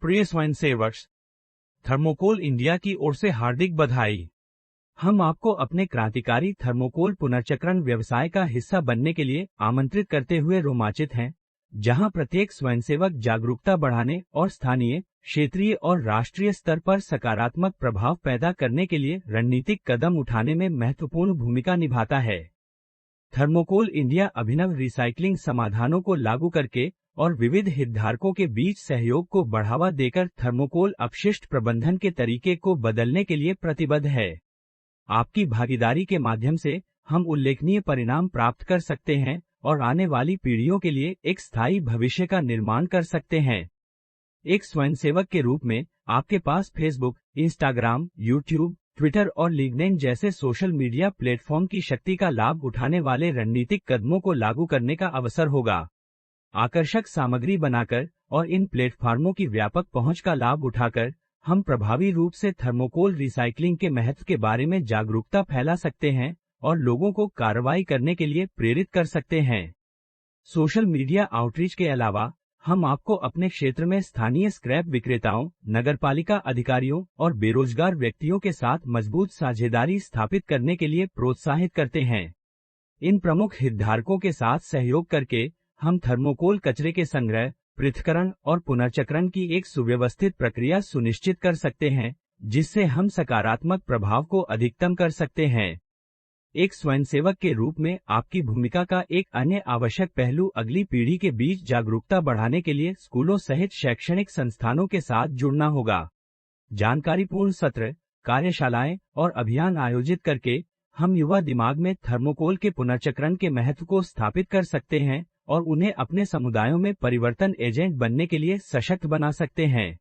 प्रिय स्वयंसेवक, thermocol India की ओर से हार्दिक बधाई। हम आपको अपने क्रांतिकारी थर्मोकोल पुनर्चक्रण व्यवसाय का हिस्सा बनने के लिए आमंत्रित करते हुए रोमांचित हैं, जहां प्रत्येक स्वयंसेवक जागरूकता बढ़ाने और स्थानीय, क्षेत्रीय और राष्ट्रीय स्तर पर सकारात्मक प्रभाव पैदा करने के लिए रणनीतिक कदम उठाने में महत्वपूर्ण भूमिका निभाता है। थर्मोकोल इंडिया अभिनव रिसाइक्लिंग समाधानों को लागू करके और विविध हितधारकों के बीच सहयोग को बढ़ावा देकर थर्मोकोल अपशिष्ट प्रबंधन के तरीके को बदलने के लिए प्रतिबद्ध है। आपकी भागीदारी के माध्यम से हम उल्लेखनीय परिणाम प्राप्त कर सकते हैं और आने वाली पीढ़ियों के लिए एक स्थायी भविष्य का निर्माण कर सकते हैं। एक स्वयंसेवक के रूप में आपके पास फेसबुक, इंस्टाग्राम, यूट्यूब, ट्विटर और लिंक्डइन जैसे सोशल मीडिया प्लेटफॉर्म की शक्ति का लाभ उठाने वाले रणनीतिक कदमों को लागू करने का अवसर होगा। आकर्षक सामग्री बनाकर और इन प्लेटफॉर्मों की व्यापक पहुंच का लाभ उठाकर हम प्रभावी रूप से थर्मोकोल रिसाइक्लिंग के महत्व के बारे में जागरूकता फैला सकते हैं और लोगों को कार्रवाई करने के लिए प्रेरित कर सकते हैं। सोशल मीडिया आउटरीच के अलावा हम आपको अपने क्षेत्र में स्थानीय स्क्रैप विक्रेताओं, नगरपालिका अधिकारियों और बेरोजगार व्यक्तियों के साथ मजबूत साझेदारी स्थापित करने के लिए प्रोत्साहित करते हैं। इन प्रमुख हितधारकों के साथ सहयोग करके हम थर्मोकोल कचरे के संग्रह, पृथक्करण और पुनर्चक्रण की एक सुव्यवस्थित प्रक्रिया सुनिश्चित कर सकते हैं, जिससे हम सकारात्मक प्रभाव को अधिकतम कर सकते हैं। एक स्वयंसेवक के रूप में आपकी भूमिका का एक अन्य आवश्यक पहलू अगली पीढ़ी के बीच जागरूकता बढ़ाने के लिए स्कूलों सहित शैक्षणिक संस्थानों के साथ जुड़ना होगा। जानकारीपूर्ण सत्र, कार्यशालाएं और अभियान आयोजित करके हम युवा दिमाग में थर्मोकोल के पुनर्चक्रण के महत्व को स्थापित कर सकते हैं और उन्हें अपने समुदायों में परिवर्तन एजेंट बनने के लिए सशक्त बना सकते हैं।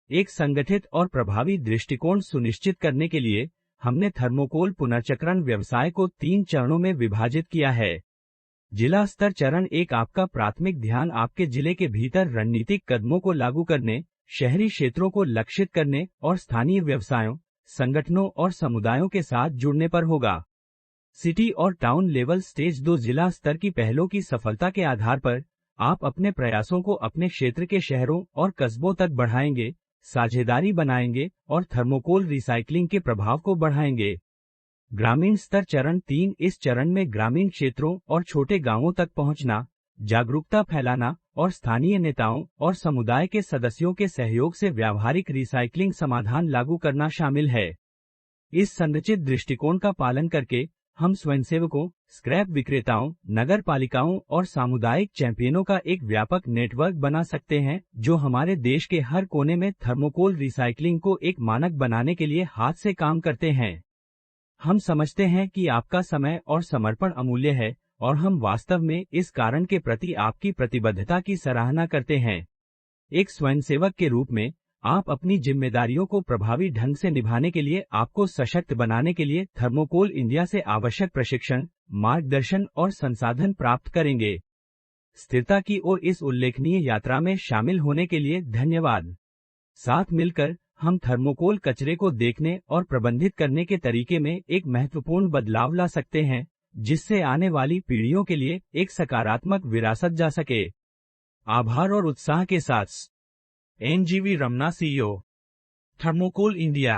एक संगठित और प्रभावी दृष्टिकोण सुनिश्चित करने के लिए हमने थर्मोकोल पुनर्चक्रण व्यवसाय को 3 चरणों में विभाजित किया है। जिला स्तर चरण 1 आपका प्राथमिक ध्यान आपके जिले के भीतर रणनीतिक कदमों को लागू करने, शहरी क्षेत्रों को लक्षित करने और स्थानीय व्यवसायों, संगठनों और समुदायों के साथ जुड़ने पर होगा। सिटी और टाउन लेवल स्टेज 2 जिला स्तर की पहलों की सफलता के आधार पर आप अपने प्रयासों को अपने क्षेत्र के शहरों और कस्बों तक बढ़ाएंगे, साझेदारी बनाएंगे और थर्मोकोल रिसाइक्लिंग के प्रभाव को बढ़ाएंगे। ग्रामीण स्तर चरण 3 इस चरण में ग्रामीण क्षेत्रों और छोटे गांवों तक पहुंचना, जागरूकता फैलाना और स्थानीय नेताओं और समुदाय के सदस्यों के सहयोग से व्यावहारिक रिसाइक्लिंग समाधान लागू करना शामिल है। इस संरचित दृष्टिकोण का पालन करके हम स्वयंसेवकों, स्क्रैप विक्रेताओं, नगरपालिकाओं और सामुदायिक चैंपियनों का एक व्यापक नेटवर्क बना सकते हैं, जो हमारे देश के हर कोने में थर्मोकोल रिसाइक्लिंग को एक मानक बनाने के लिए हाथ से काम करते हैं। हम समझते हैं कि आपका समय और समर्पण अमूल्य है और हम वास्तव में इस कारण के प्रति आपकी प्रतिबद्धता की सराहना करते हैं। एक स्वयंसेवक के रूप में आप अपनी जिम्मेदारियों को प्रभावी ढंग से निभाने के लिए आपको सशक्त बनाने के लिए थर्मोकोल इंडिया से आवश्यक प्रशिक्षण, मार्गदर्शन और संसाधन प्राप्त करेंगे। स्थिरता की ओर इस उल्लेखनीय यात्रा में शामिल होने के लिए धन्यवाद। साथ मिलकर हम थर्मोकोल कचरे को देखने और प्रबंधित करने के तरीके में एक महत्वपूर्ण बदलाव ला सकते हैं, जिससे आने वाली पीढ़ियों के लिए एक सकारात्मक विरासत जा सके। आभार और उत्साह के साथ NGV Ramana CEO, thermocol India.